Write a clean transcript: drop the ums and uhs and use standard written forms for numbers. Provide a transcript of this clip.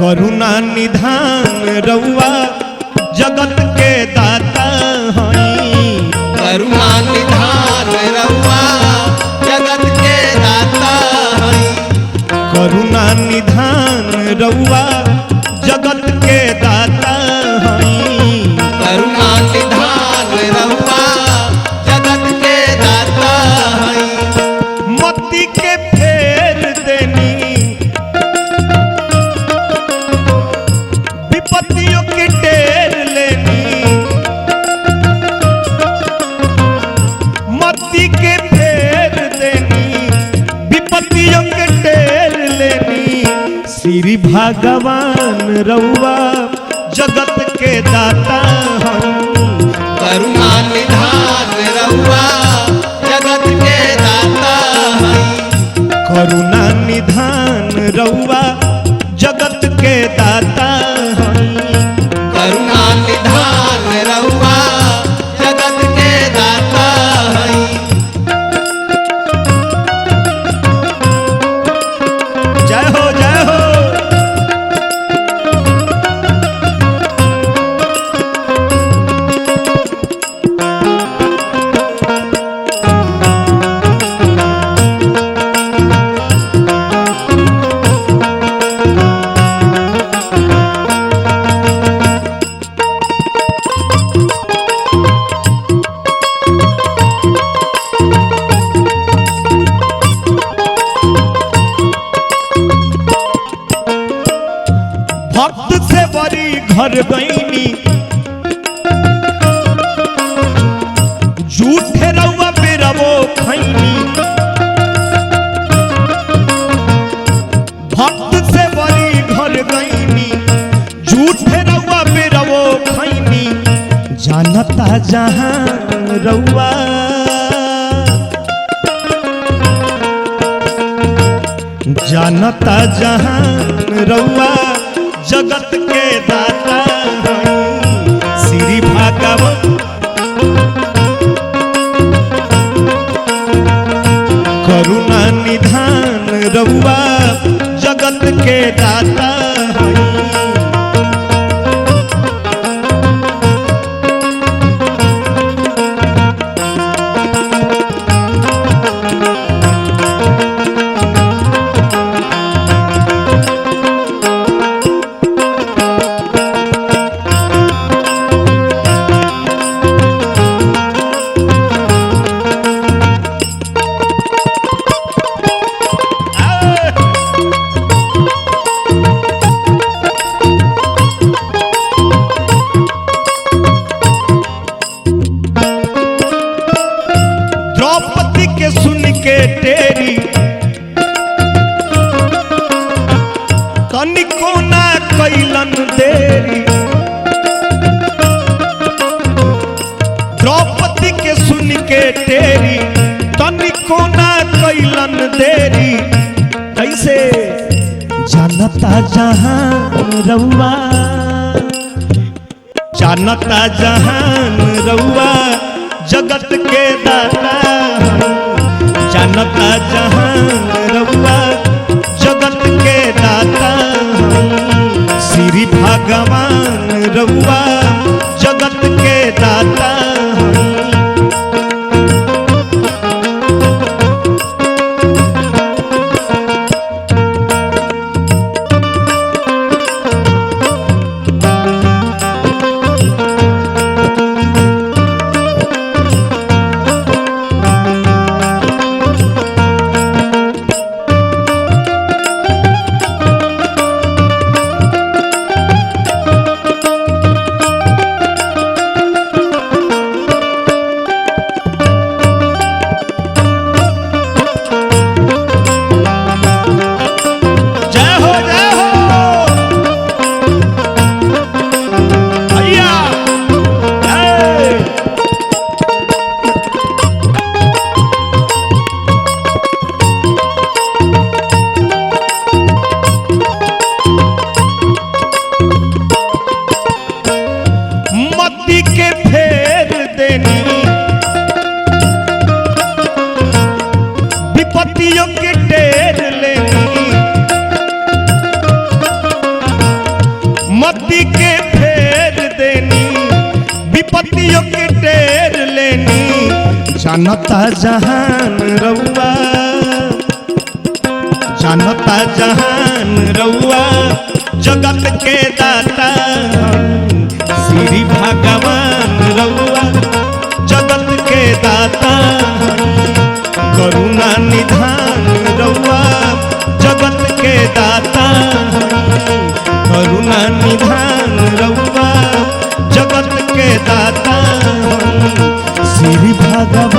करुणा निधान रउआ जगत के दाता हई। करुणा निधान रउआ जगत के दाता हई। करुणा निधान रउआ जगत के दाता हई। करुणा निधान रउआ जगत के दाता हई। मत्ती के फेर देनी विपत्तियों के टेर लेनी। मत्ती के फेर देनी विपत्तियों के टेर लेनी। श्री भगवान रउआ जगत के दाता हई। करुणा निधान रउआ जगत के दाता हई। करुणा निधान रउआ जगत के दाता हई। करुणा निधान रउआ जगत के दाता हई। जय हो जय हो। भक्त से बड़ी घर गईनी झूठे रउआ बेरवो खैनी। भक्त से बड़ी घर गईनी झूठे रउआ बेरवो खैनी। जानता जहान रउआ जानता जहान रउआ जगत के दाता हई। श्री भगवान करुणा निधान रउआ जगत के दाता हई। द्रौपदी के सुन के तेरी तनिको ना कैलन देरी। द्रौपदी के सुन के तेरी तनिको ना कैलन देरी। कैसे जानता जहान रउआ जानता जहान रउआ जगत के दाता हई। जानता जहान रउआ जगत के दाता हई। श्री भगवान रउआ जगत के दाता हई। के टेर लेनी जानता जहान रउआ जानता जहान रउआ जगत के दाता श्री भगवान रउआ जगत के दाता करुणा निधान रउआ जगत के दाता करुणा निधान रउआ जगत के दाता श्री भगवान